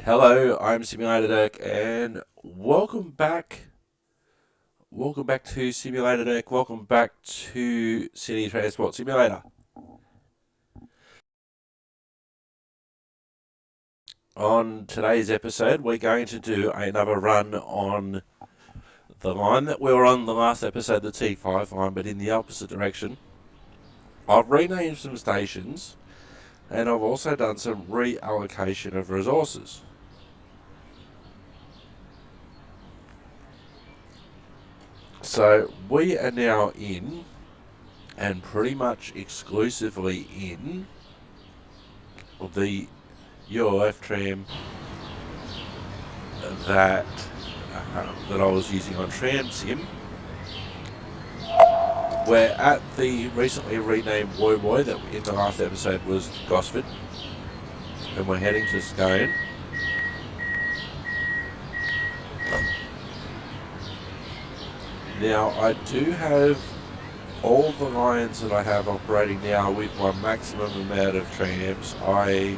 Hello, I'm Simulated Erk, and welcome back. Welcome back to Simulated Erk. Welcome back to City Transport Simulator. On today's episode, we're going to do another run on the line that we were on the last episode, the T5 line, but in the opposite direction. I've renamed some stations, and I've also done some reallocation of resources. So we are now in, and pretty much exclusively in, the ULF tram that I was using on TramSim. We're at the recently renamed Woy Woy that in the last episode was Gosford, and we're heading to Scone. Now, I do have all the lines that I have operating now with my maximum amount of trams. I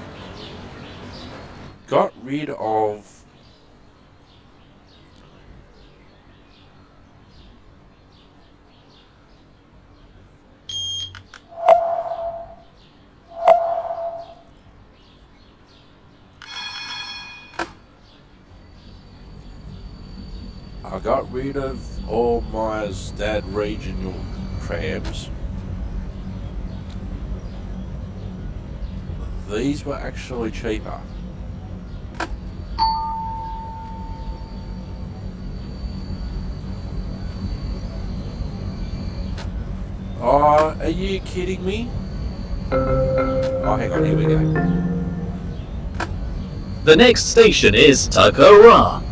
got rid of all my Stad regional trams. These were actually cheaper. Oh, are you kidding me? Oh, hang on, here we go. The next station is Takara.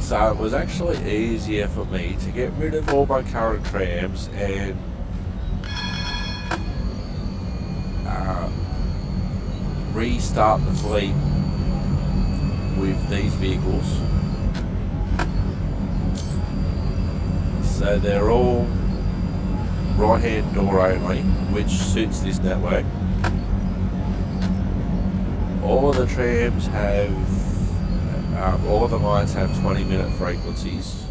So it was actually easier for me to get rid of all my current trams and restart the fleet with these vehicles. So they're all right-hand door only, which suits this network. All of the trams have all of the lines have 20-minute frequencies.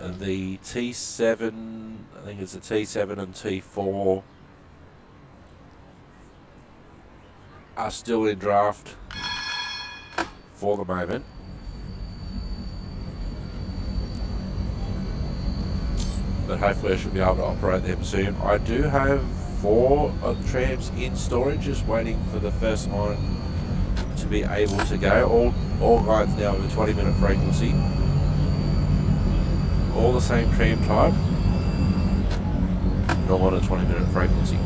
And the T7, I think it's the T7 and T4, are still in draft for the moment. But hopefully I should be able to operate them soon. I do have 4 of the trams in storage, just waiting for the first line to be able to go. All lines now have a 20-minute frequency. All the same tram type, all on a 20-minute frequency.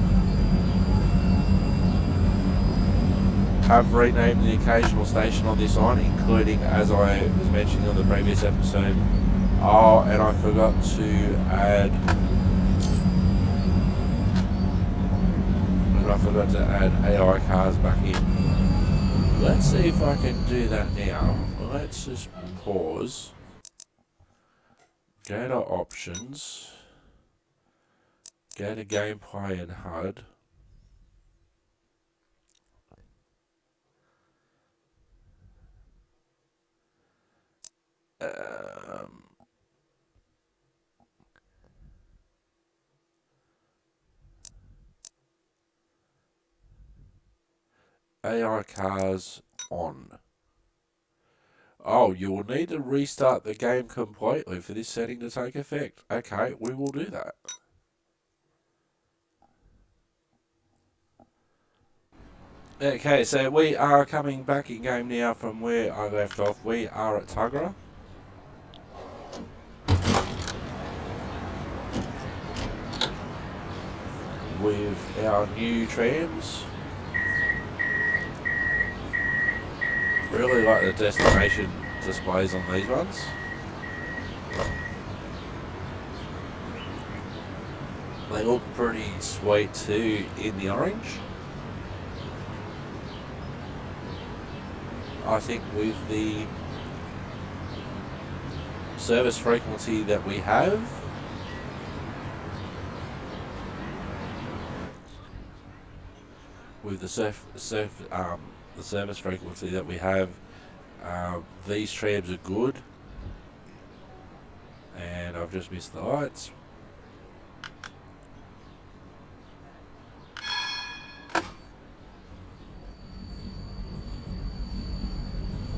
I've renamed the occasional station on this line, including, as I was mentioning on the previous episode, and I forgot to add AI cars back in. Let's see if I can do that now. Let's just pause. Go to options. Go to gameplay and HUD. AI cars on. Oh, you will need to restart the game completely for this setting to take effect. Okay, we will do that. Okay, so we are coming back in game now from where I left off. We are at Tugra. With our new trams. Really like the destination displays on these ones. They look pretty sweet too in the orange. I think with the service frequency that we have, with the the service frequency that we have. These trams are good. And I've just missed the lights.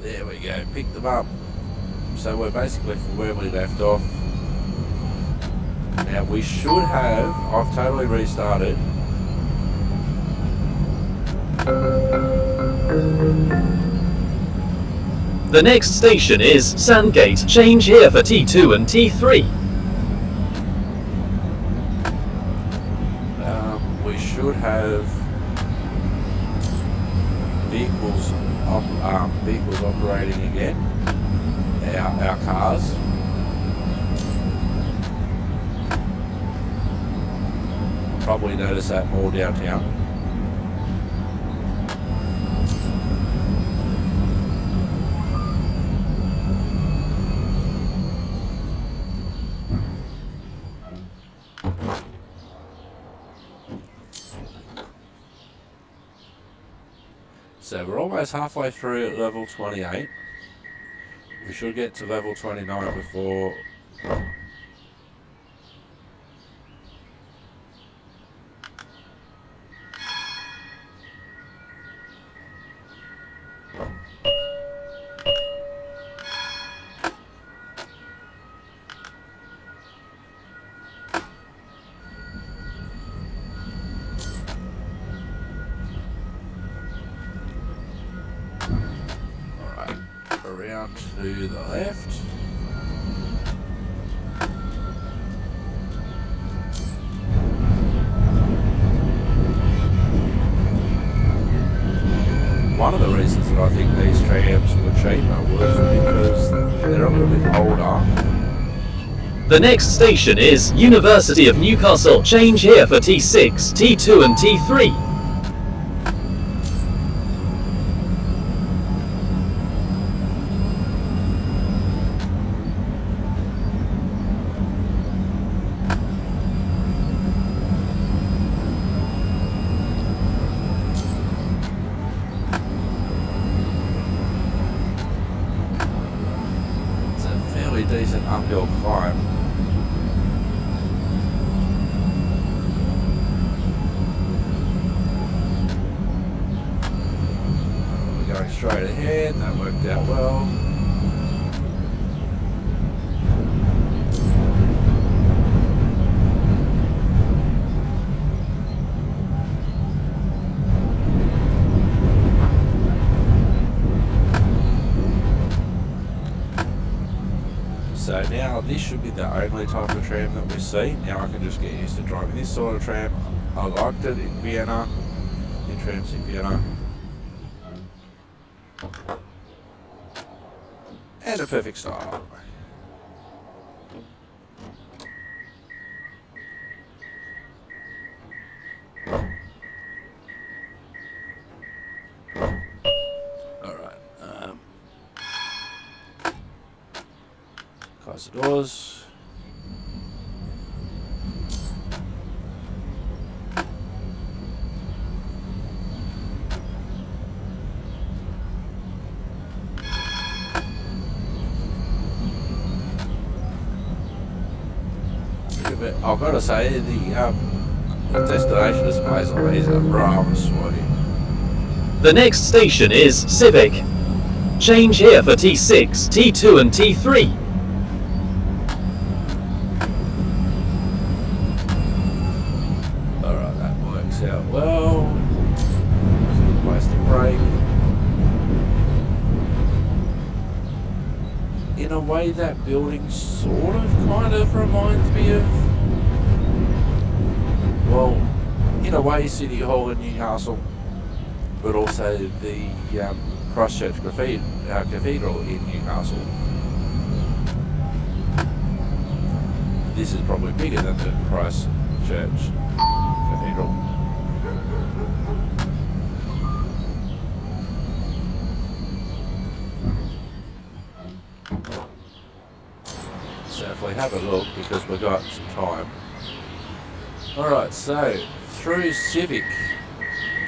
There we go, pick them up. So we're basically from where we left off. Now we should have, I've totally restarted. The next station is Sandgate. Change here for T2 and T3. We should have vehicles operating again. Our cars. Probably notice that more downtown. So we're almost halfway through at level 28. We should get to level 29 before... Around to the left. One of the reasons that I think these trams were cheaper was because they're a little bit older. The next station is University of Newcastle. Change here for T6, T2 and T3. Decent uphill climb. We're going straight ahead, that worked out well. So now this should be the only type of tram that we see. Now I can just get used to driving this sort of tram. I liked it in Vienna, in TramSim Vienna. And a perfect style. Close the doors. I've got to say the destination is basically is a rather sweaty. The next station is Civic. Change here for T6, T2 and T3. Out well, place to brake. In a way, that building sort of kind of reminds me of, well, in a way, City Hall in Newcastle, but also the Christchurch Cathedral in Newcastle. This is probably bigger than the Christchurch Cathedral. So if we have a look, because we've got some time. Alright, so through Civic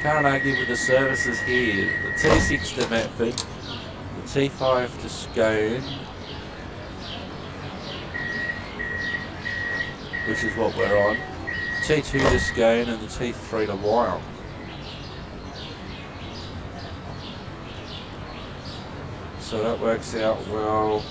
Can't argue with the services here. The T6 to Metford, the T5 to Scone, which is what we're on, T2 to Scone and the T3 to Wyong. So that works out well.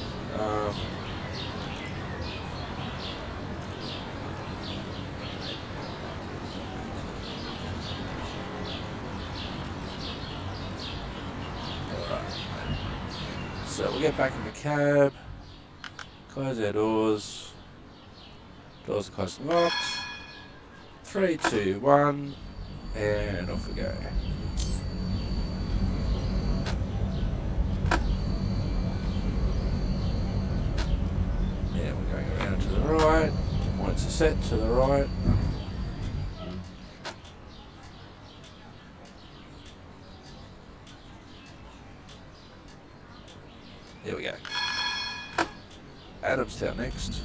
So we'll get back in the cab, close our doors, doors are closed and locked, 3, 2, 1, and off we go. Yeah, we're going around to the right, points are set to the right. Here we go. Adamstown next.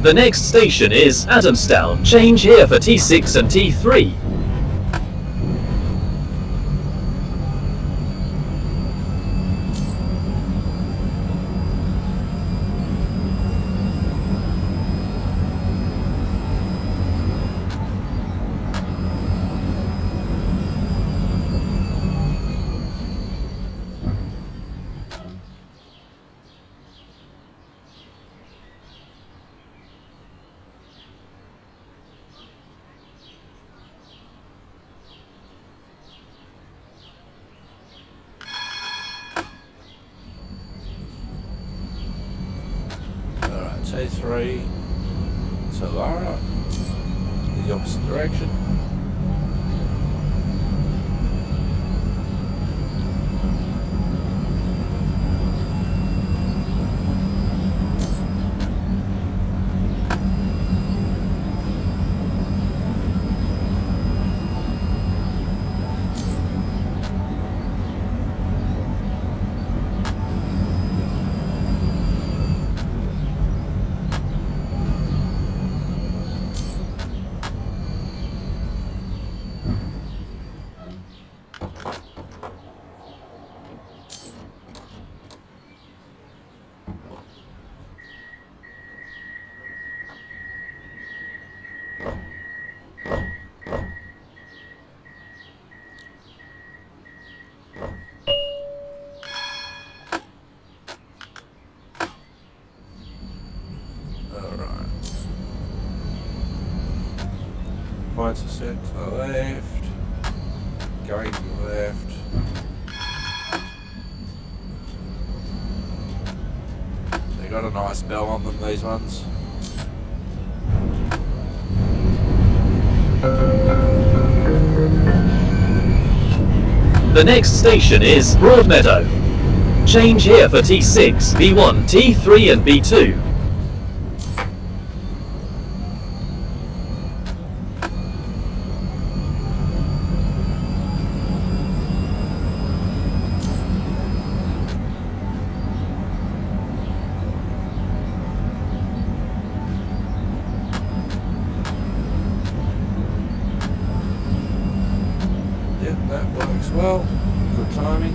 The next station is Adamstown. Change here for T6 and T3. T3 to Lara, the opposite direction. Points are set to the left, going to the left. They got a nice bell on them, these ones. The next station is Broadmeadow. Change here for T6, B1, T3 and B2. That works well. Good timing.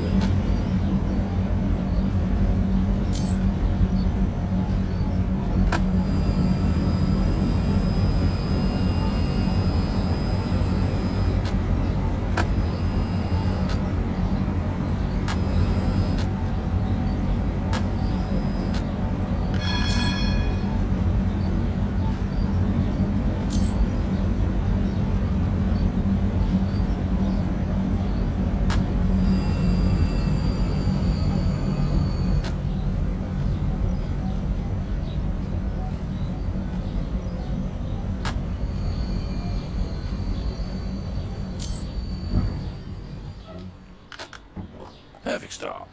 Perfect start.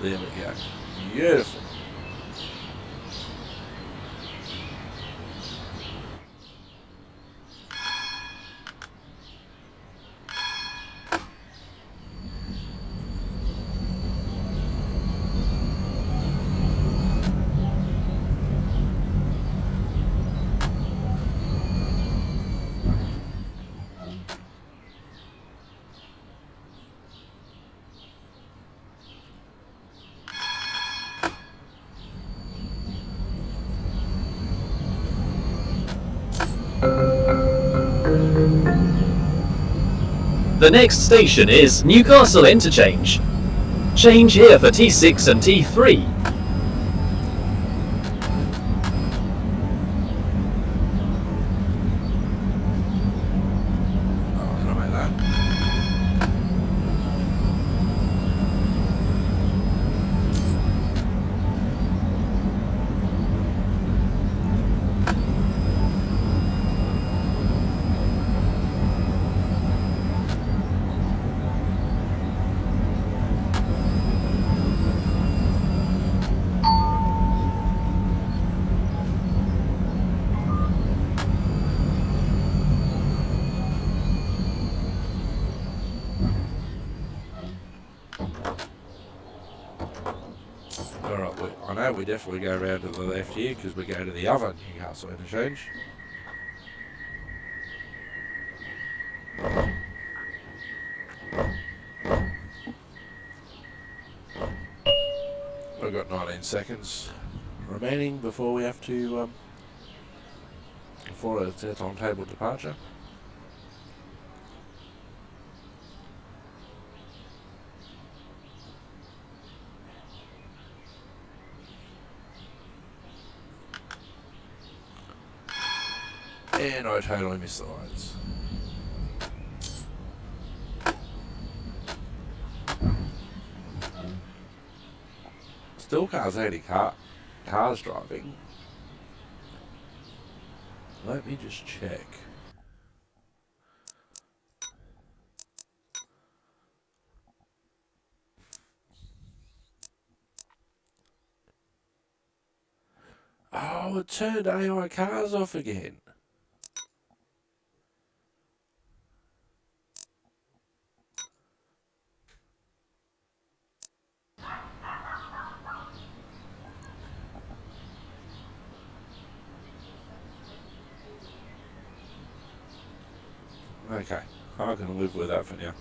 There we go. Beautiful. The next station is Newcastle Interchange. Change here for T6 and T3. Oh, can I make that? Alright, I know we definitely go around to the left here because we go to the other Newcastle interchange. We've got 19 seconds remaining before we have to, before it's our timetable departure. And I totally missed the lines. Still can't see any cars driving. Let me just check. Oh, it turned AI cars off again. Okay, I can live with that for now.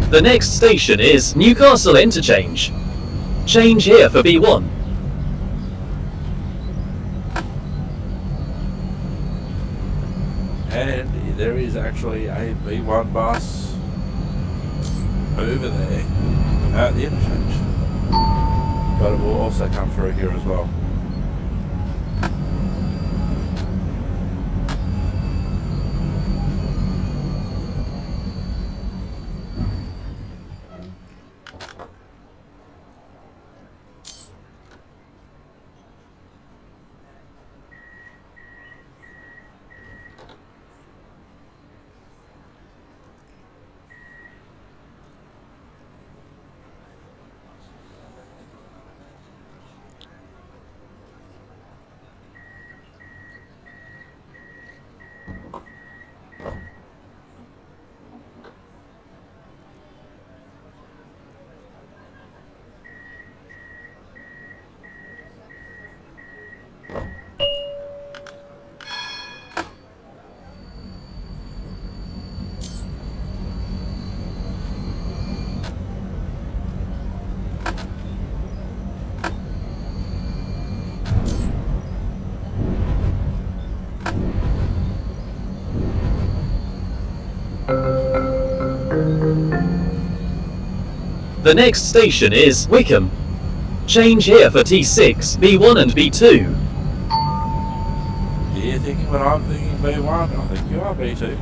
The next station is Newcastle Interchange. Change here for B1. And there is actually a B1 bus over there at the interchange. But it will also come through here as well. The next station is Wickham. Change here for T6, B1 and B2. You're thinking what I'm thinking, B1? I think you are B2.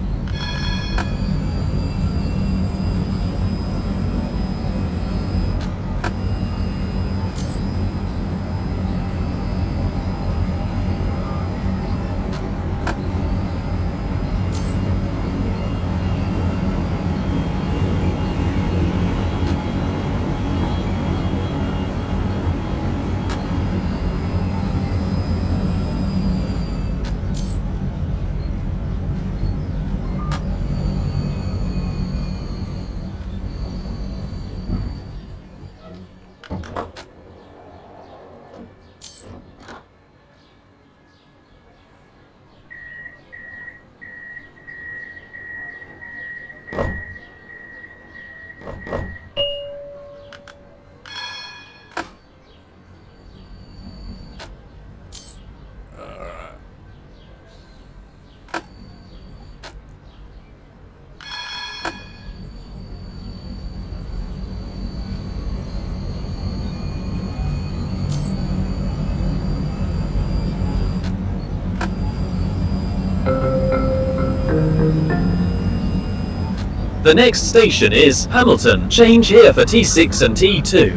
The next station is Hamilton. Change here for T6 and T2.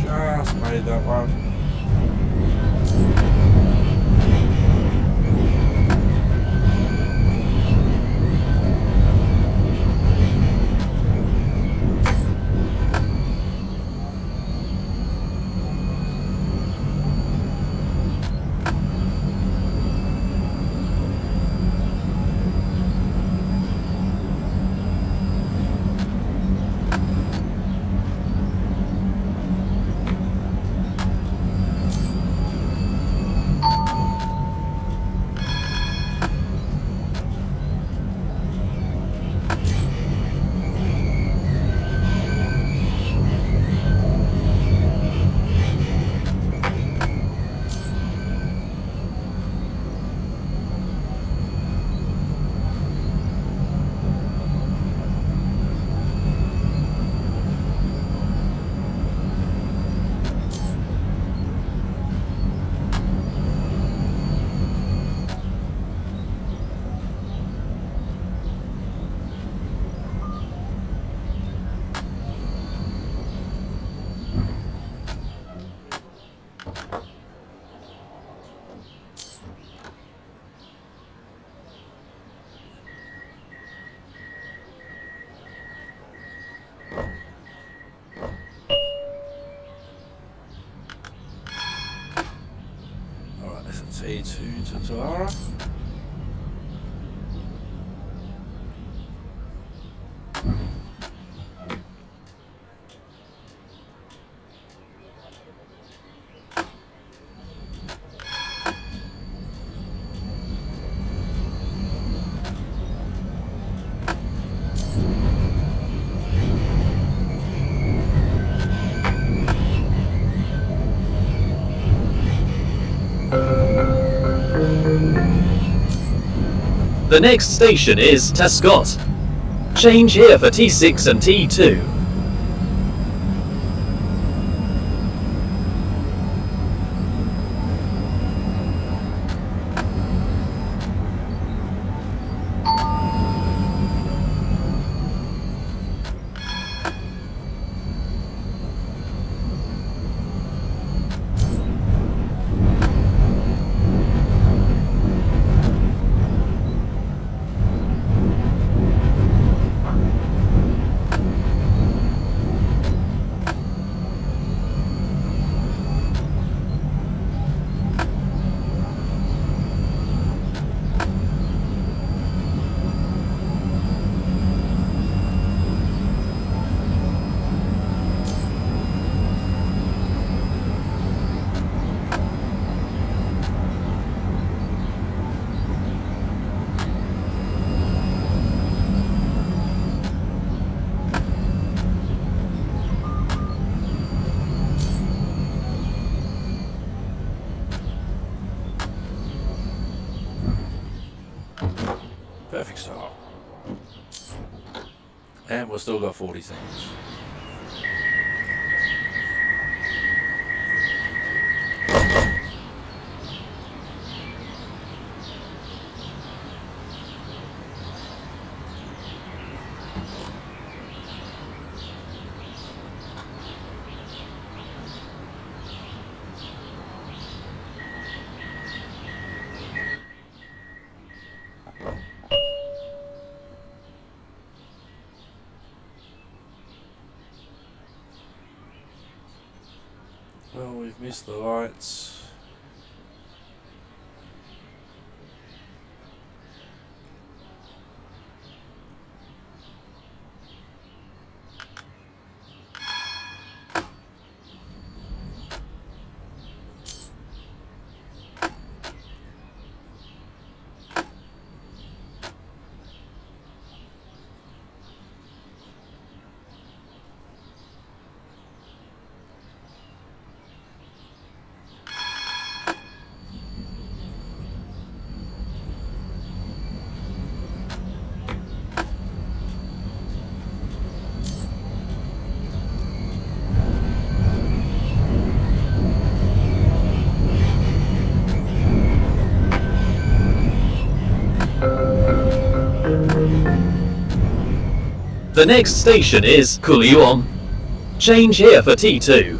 Just made that one. T2 to Tara. The next station is Tascott. Change here for T6 and T2. And we've still got 40 seconds. Well, we've missed the lights. The next station is Kuliuon. Change here for T2.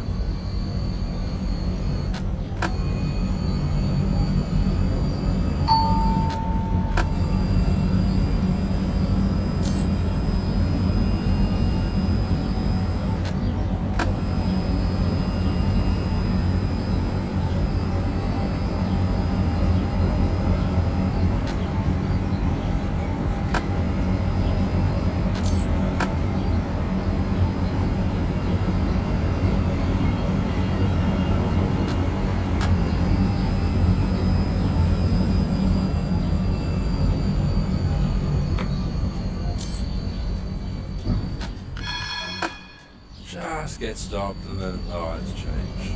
Just get stopped and then the lights change.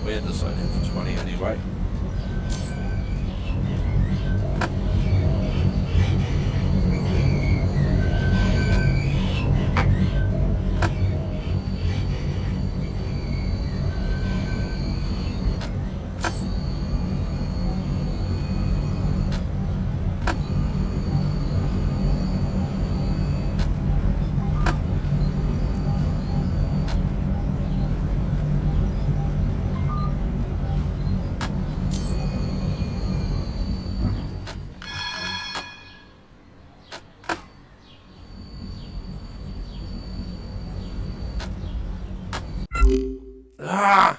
We had to sign in for 20 anyway. Ah!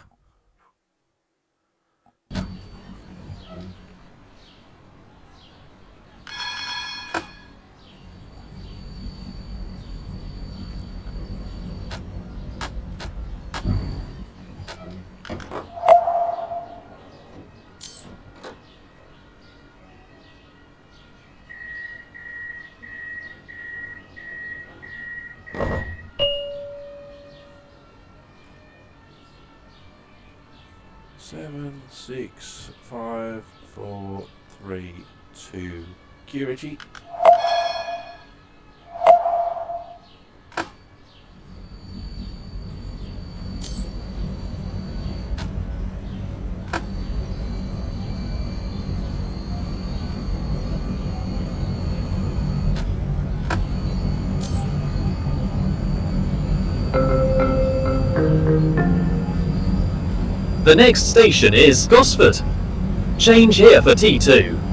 Seven, 6, 5, 4, 3, 2. Gear Reggie. The next station is Gosford. Change here for T2.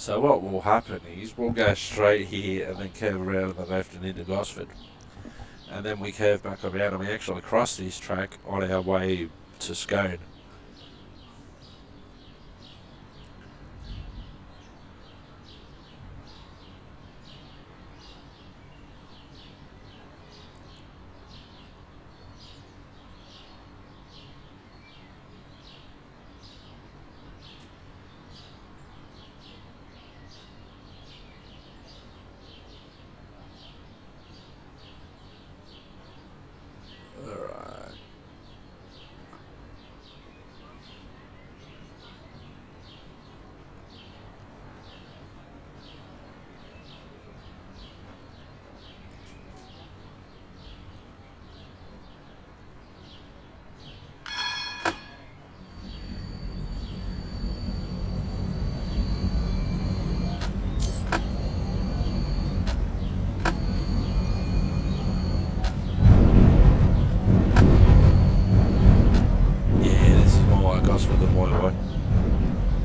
So what will happen is we'll go straight here and then curve around on the left and into Gosford. And then we curve back around and we actually cross this track on our way to Scone.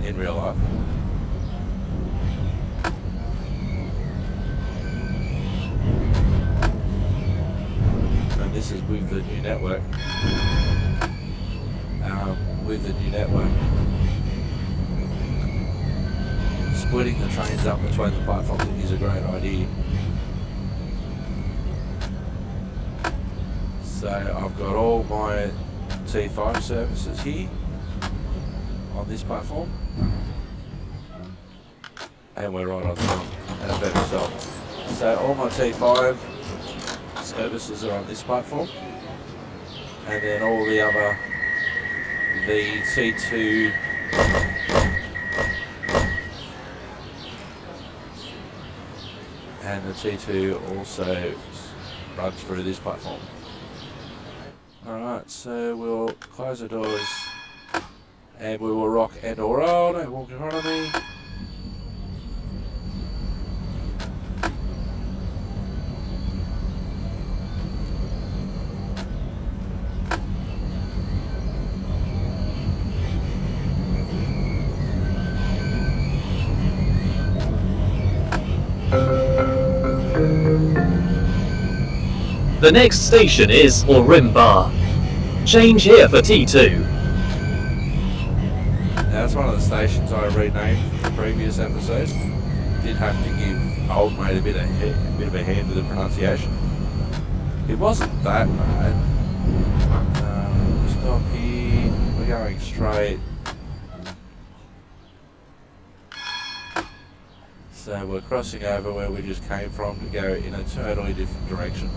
In real life. And this is with the new network. Splitting the trains up between the platforms is a great idea. So I've got all my T5 services here on this platform, and we're right on time at a better stop. So all my T5 services are on this platform, and then all the other, the T2 and the T2 also runs through this platform. Alright, so we'll close the doors and we will rock and or roll at walk economy. The next station is Orimba. Change here for T2. Now that's one of the stations I renamed from the previous episode. Did have to give old mate a bit of a hand with the pronunciation. It wasn't that bad. Stop here. We're going straight. So we're crossing over where we just came from to go in a totally different direction.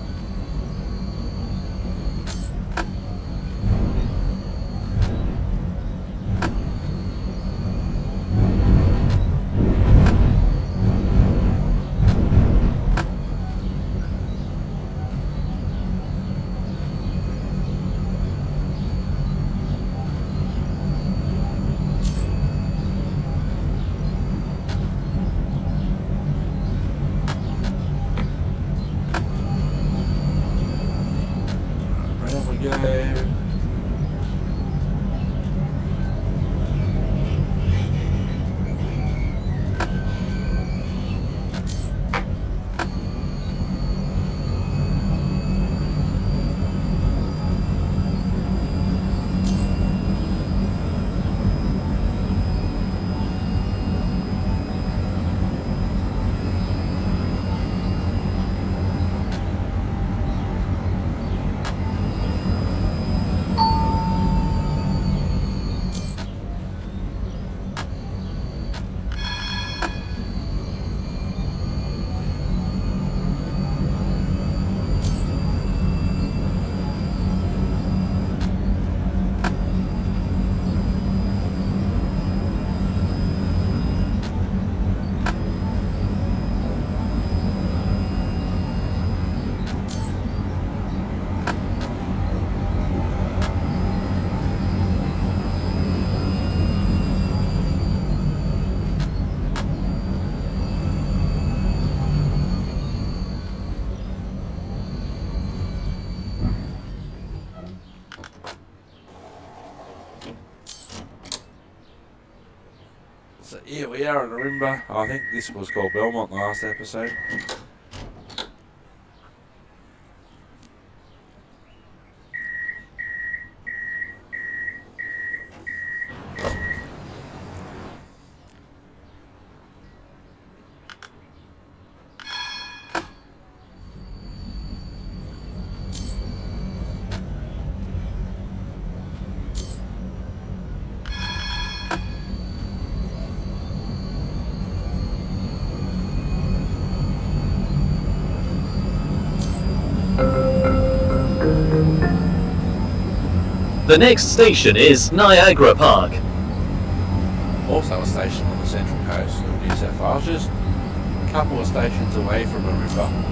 Here we are at Arimba. I think this was called Belmont last episode. The next station is Niagara Park. Also a station on the central coast of New South Wales, just a couple of stations away from Arimba.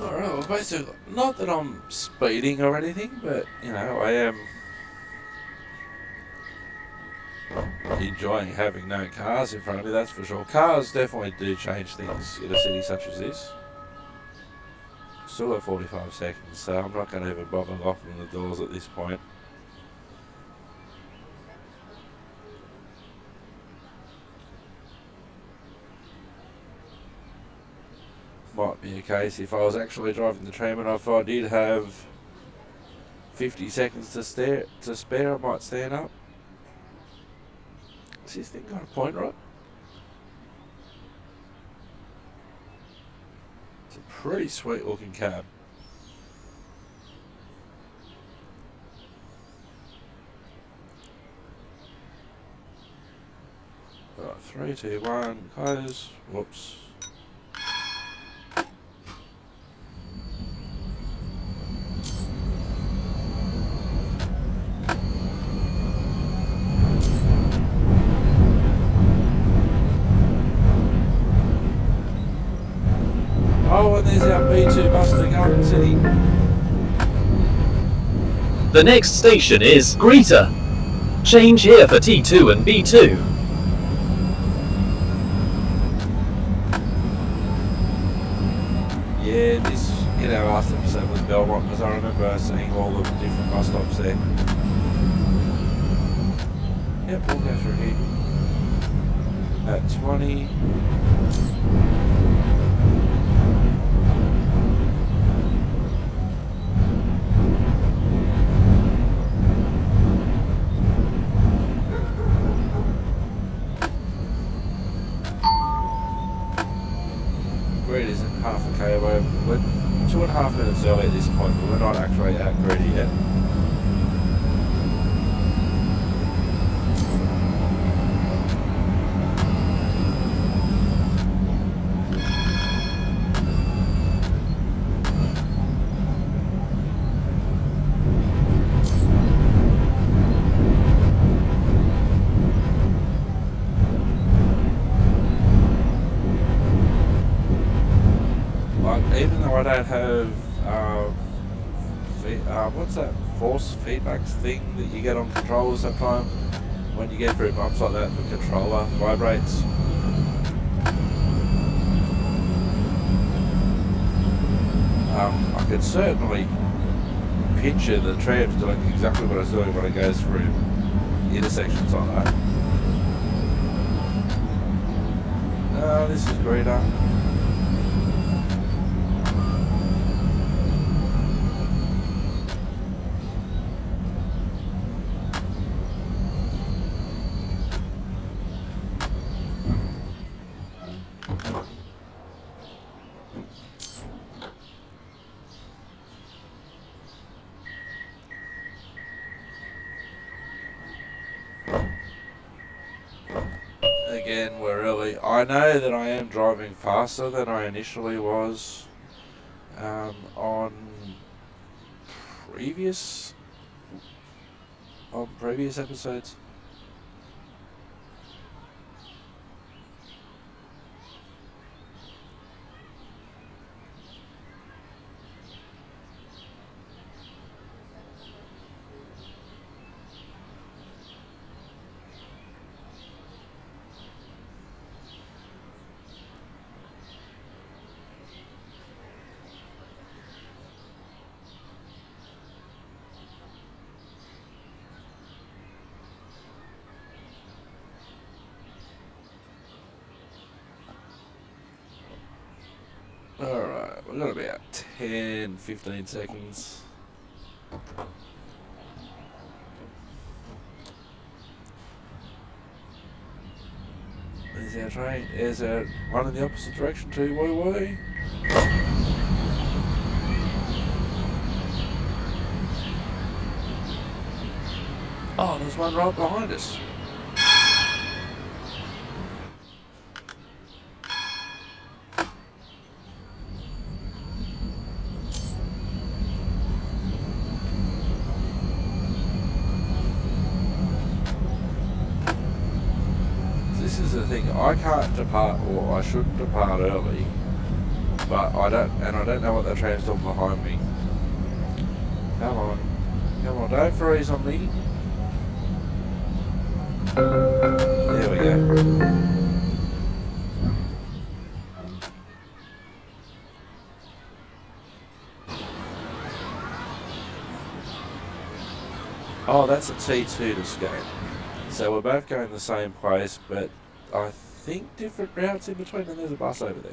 Alright, well basically, not that I'm speeding or anything, but, you know, I am enjoying having no cars in front of me, that's for sure. Cars definitely do change things in a city such as this. Still got 45 seconds, so I'm not going to even bother locking the doors at this point. Might be a case if I was actually driving the tram and if I did have 50 seconds to spare, I might stand up. Has this thing got a point right? It's a pretty sweet looking cab. Right, 3, 2, 1, close. Whoops. Oh, and there's our B2 bus to Garden City. The next station is Greta. Change here for T2 and B2. Yeah, this in our last episode was Belmont, because I remember seeing all the different bus stops there. Yep, we'll go through here. At 20. Greed isn't half a K away. We're 2.5 minutes early at this point, but we're not actually at Greedy yet. Even though I don't have what's that force feedback thing that you get on controllers sometimes, when you get through bumps like that, the controller vibrates. I could certainly picture the tram's doing exactly what it's doing when it goes through intersections on that. This is Greta. Again, we're early. I know that I am driving faster than I initially was on previous episodes. Alright, we've got about 10-15 seconds. There's our train. There's our one in the opposite direction too. Woo woo. Oh, there's one right behind us. This is the thing. I can't depart, or I shouldn't depart early, but I don't know what the tram's doing behind me. Come on, don't freeze on me. There we go. Oh, that's a T2 to skate. So we're both going the same place, but I think different routes in between, and there's a bus over there.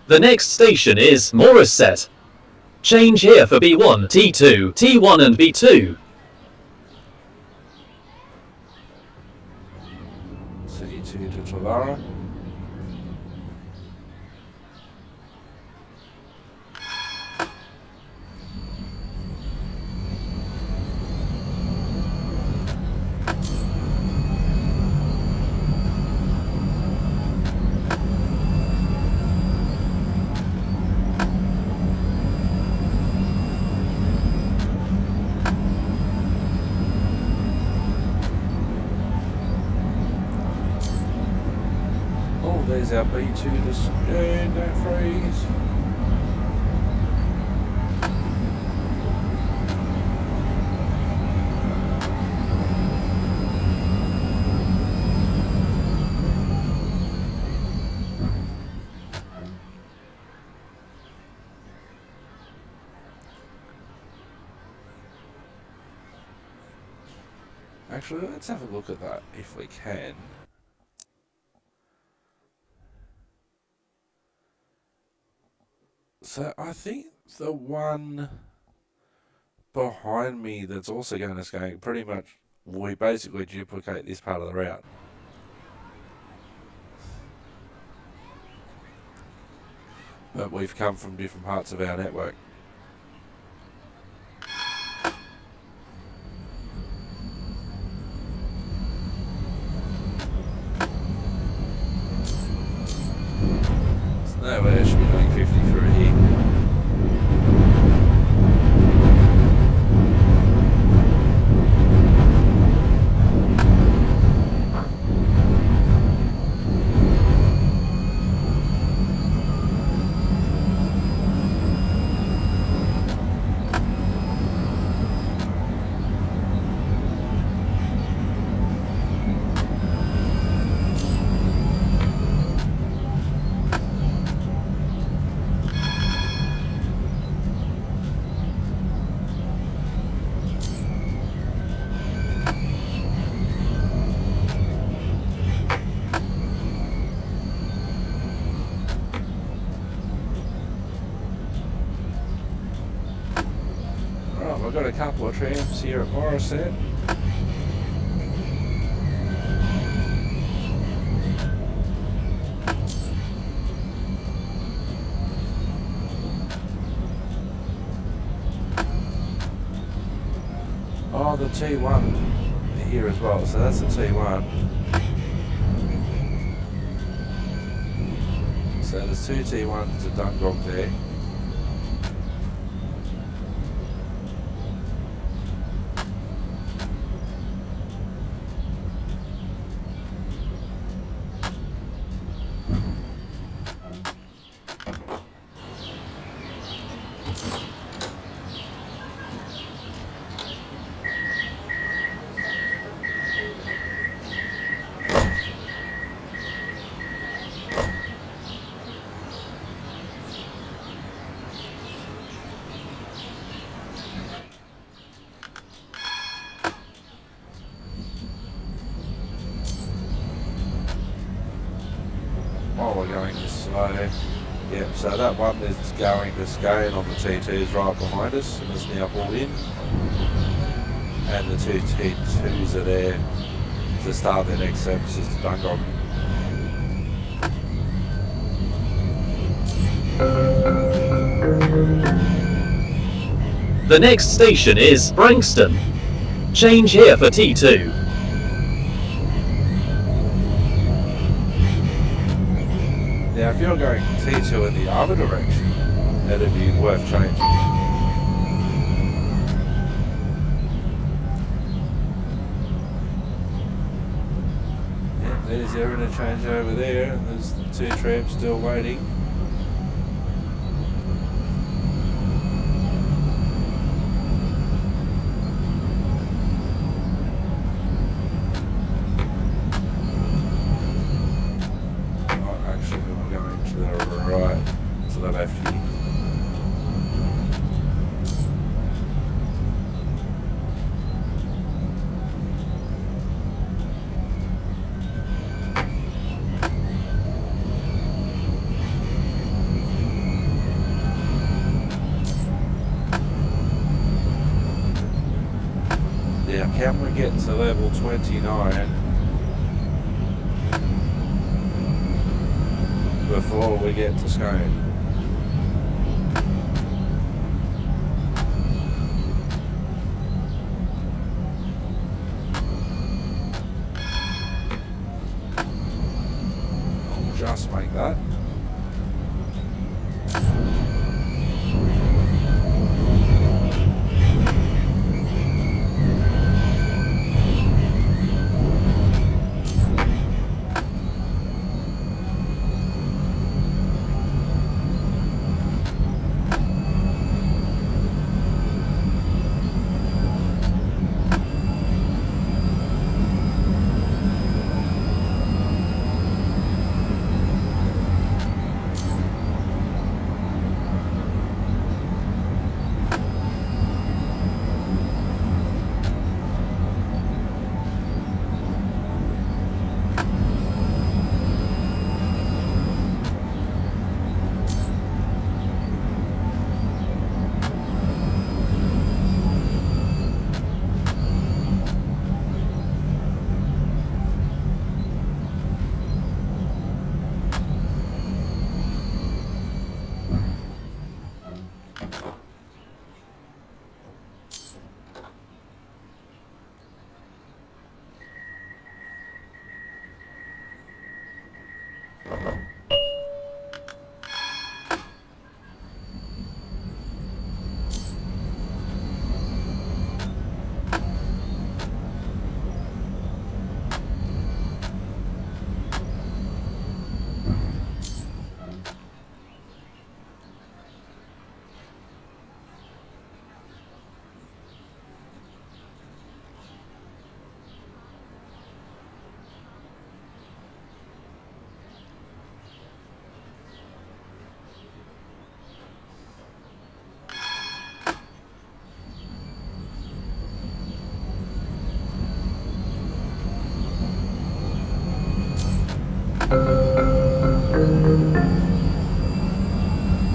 The next station is Morisset. Change here for B1, T2, T1 and B2. C2 to Travara. There's our B2 to spoon, don't freeze. Actually, let's have a look at that if we can. So I think the one behind me that's also going pretty much, we basically duplicate this part of the route. But we've come from different parts of our network. So no way I should be doing 50 through here. We've got a couple of trams here at Morisset. Oh, the T1 here as well, so that's the T1. So there's two T1s to Dungog there. while we're going this slow. Yep, so that one is going to scale on the T2s right behind us and is now pulled in. And the two T2s are there to start their next services to Dungog. The next station is Branxton. Change here for T2. Now if you're going T2 in the other direction, that'd be worth changing. Yep, there's your interchange over there, and there's the two trams still waiting. Now, can we get to level 29 before we get to Scone? I'll just make that.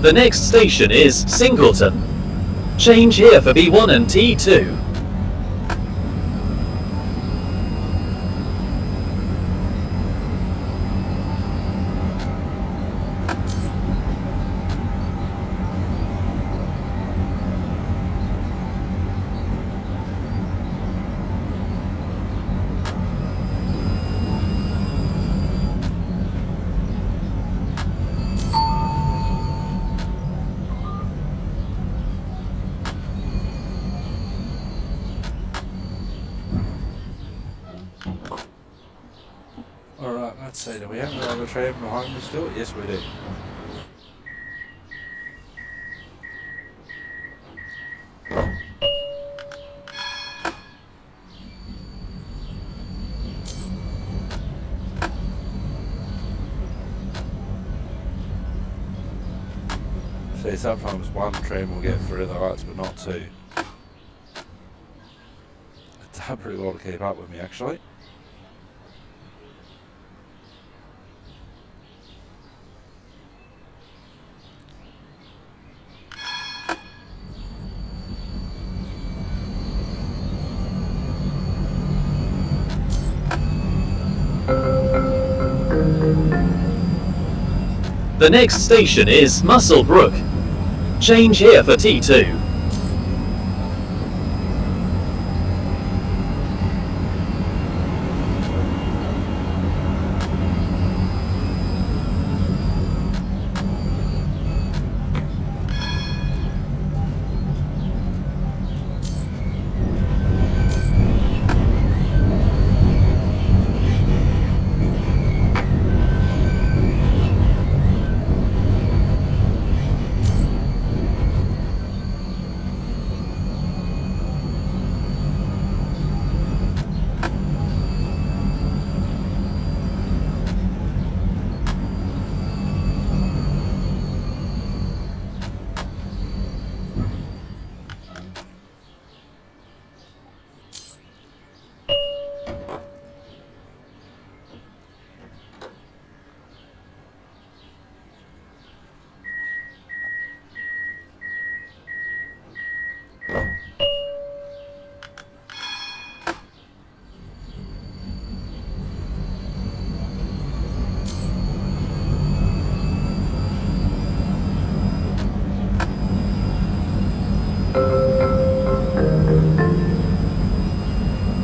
The next station is Singleton. Change here for B1 and T2. Alright, let's see, do we have another tram behind us still? Yes, we do. See, sometimes one tram will get through the lights, but not two. It's done pretty well to keep up with me, actually. The next station is Musselbrook. Change here for T2.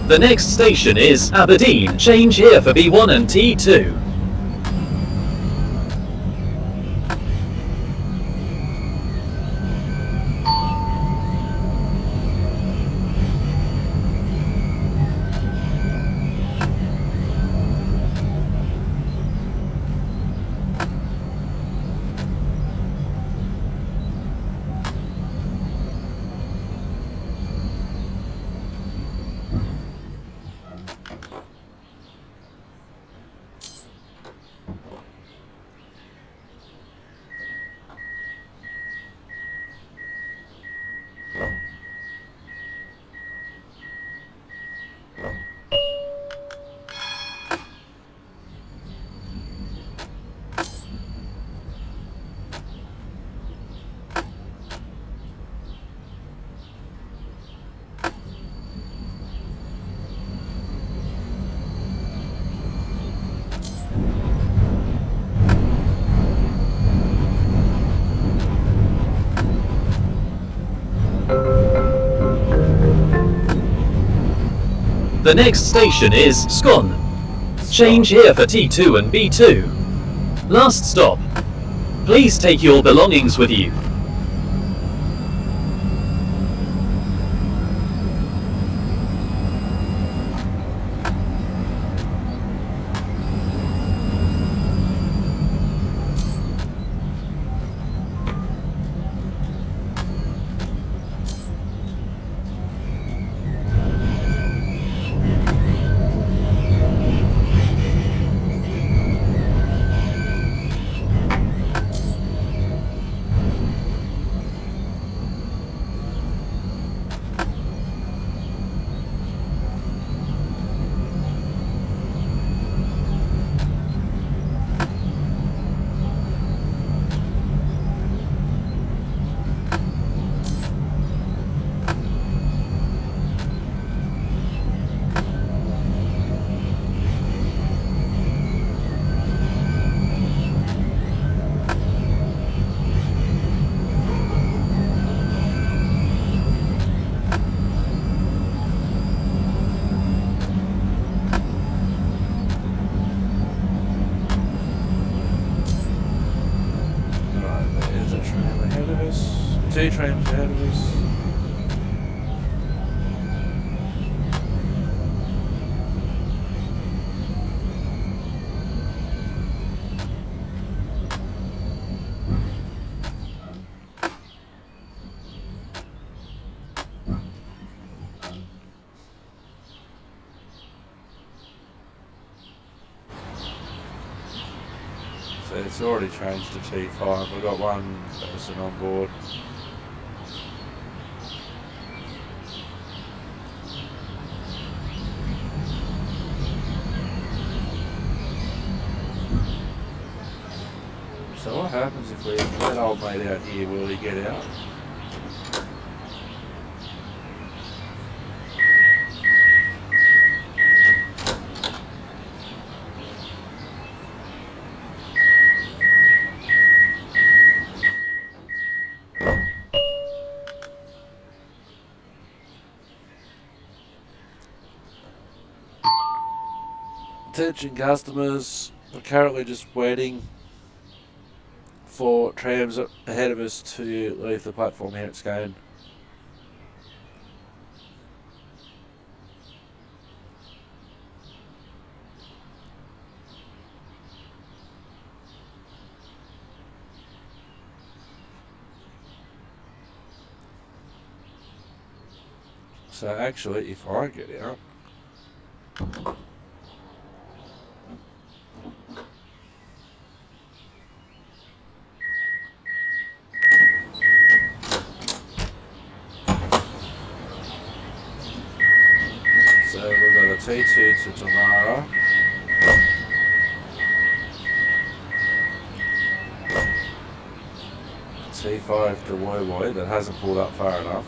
The next station is Aberdeen. Change here for B1 and T2. The next station is Scone. Change here for T2 and B2. Last stop. Please take your belongings with you. Two trams ahead of us. So it's already changed to T5. We've got one person on board. So what happens if we let old mate out here? Will he get out? Attention customers, we're currently just waiting for trams ahead of us to leave the platform here at Scone. So actually, if I get out, so we've got a T2 to Tamara, T5 to Woy that hasn't pulled up far enough.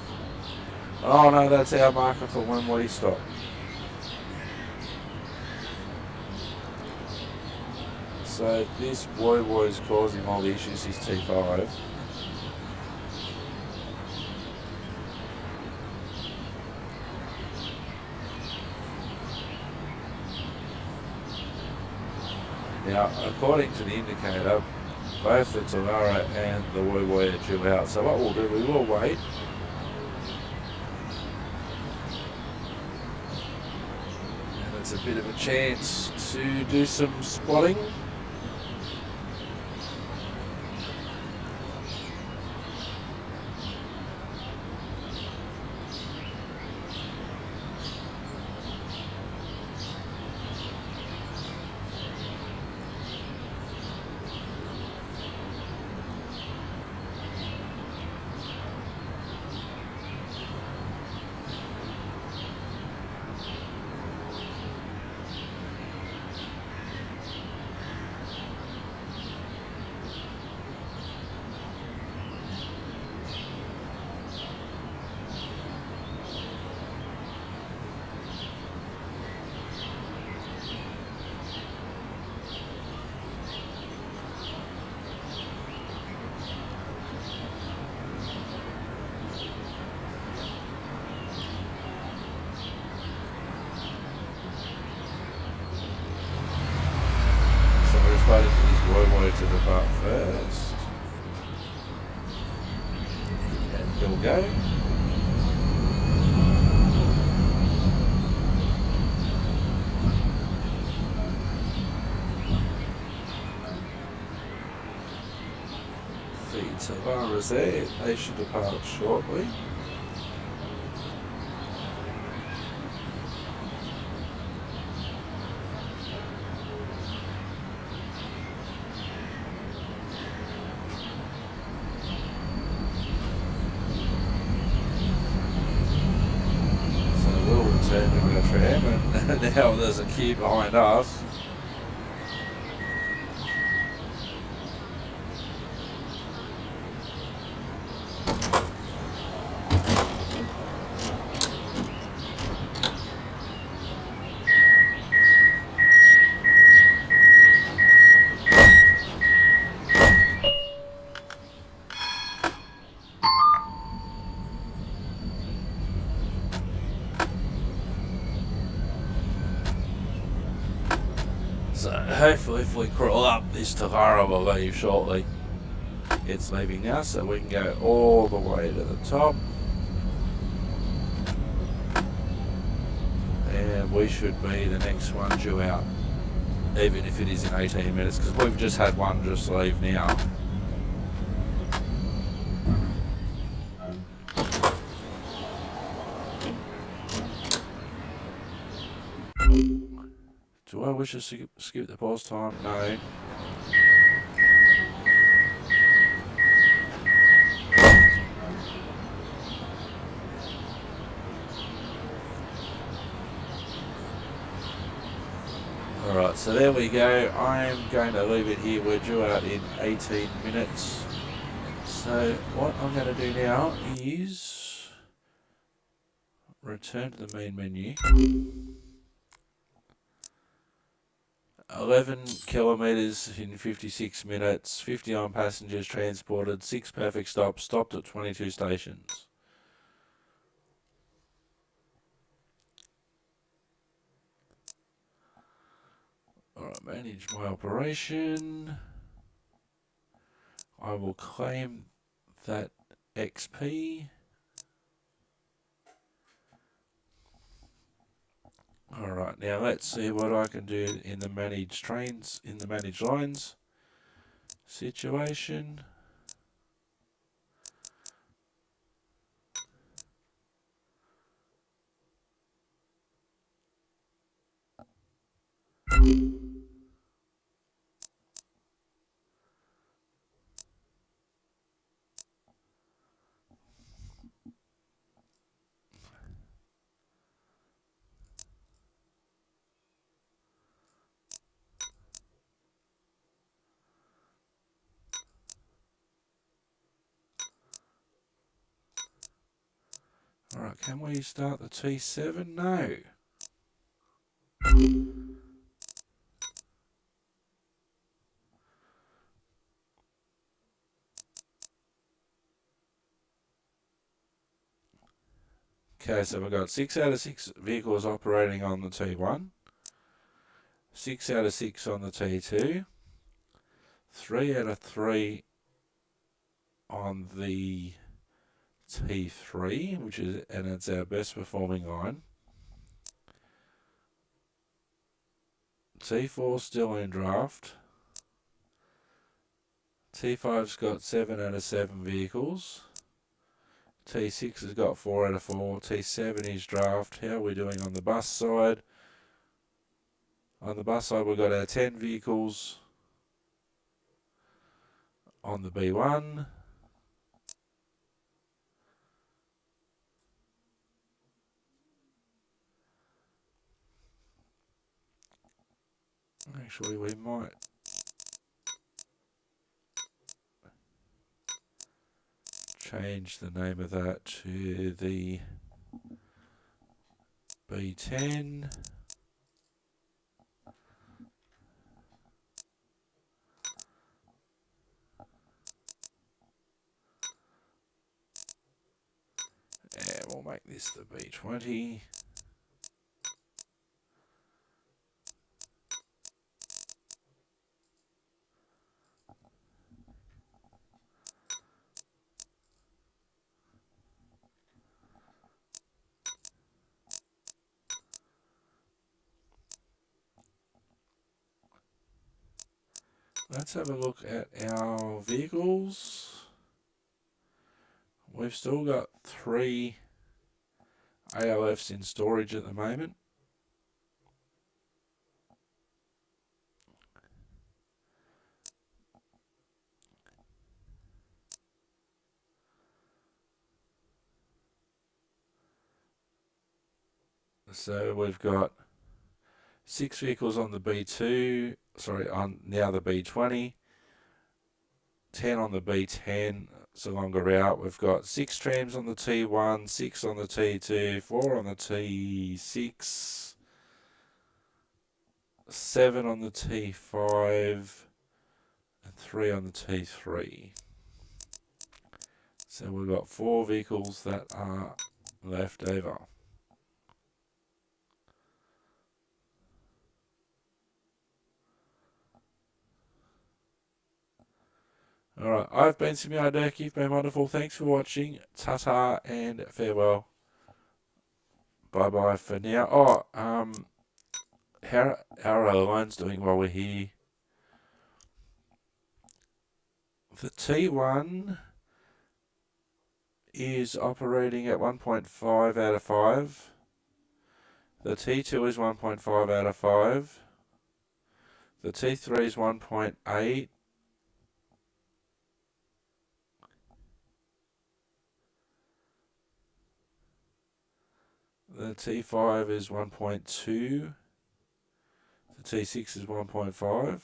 Oh no, that's our marker for when we stop. So this Woy is causing all the issues, is T5. Now, according to the indicator, both the Tamara and the Woy are due out. So what we'll do, we will wait. And it's a bit of a chance to do some spotting. Waiting for this Woy to depart first. And he'll go. The Tavara's there. They should depart shortly. Tram, and now there's a queue behind us. So hopefully if we crawl up, this Tavara will leave shortly. It's leaving now, so we can go all the way to the top. And we should be the next one due out, even if it is in 18 minutes, because we've just had one just leave now. Do I wish to skip the pause time? No. Alright, so there we go. I'm going to leave it here. We're due out in 18 minutes. So what I'm going to do now is return to the main menu. 11 kilometres in 56 minutes, 59 passengers transported, 6 perfect stops, stopped at 22 stations. Alright, manage my operation. I will claim that XP. Alright, now let's see what I can do in the managed trains, in the managed lines situation. Alright, can we start the T7? No. Okay, so we've got 6 out of 6 vehicles operating on the T1, 6 out of 6 on the T2, 3 out of 3 on the T3, and it's our best performing line. T4 still in draft. T5's got 7 out of 7 vehicles. T6 has got 4 out of 4. T7 is draft. How are we doing on the bus side? On the bus side, we've got our 10 vehicles on the B1. Actually, we might change the name of that to the B10. And we'll make this the B20. Let's have a look at our vehicles. We've still got 3 ALFs in storage at the moment. So we've got 6 vehicles on the B2, on now the B20, 10 on the B10, it's a longer route. We've got 6 trams on the T1, 6 on the T2, 4 on the T6, 7 on the T5, and 3 on the T3. So we've got 4 vehicles that are left over. Alright, I've been Simulated Erk, you've been wonderful. Thanks for watching. Ta-ta and farewell. Bye-bye for now. Oh, how are our lines doing while we're here? The T1 is operating at 1.5 out of 5. The T2 is 1.5 out of 5. The T3 is 1.8. The T5 is 1.2. The T6 is 1.5.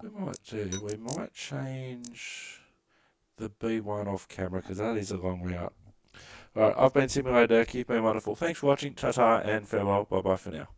We might change the B1 off camera because that is a long route. Alright, I've been Simulated Erk, you've been wonderful. Thanks for watching, ta-ta and farewell, bye-bye for now.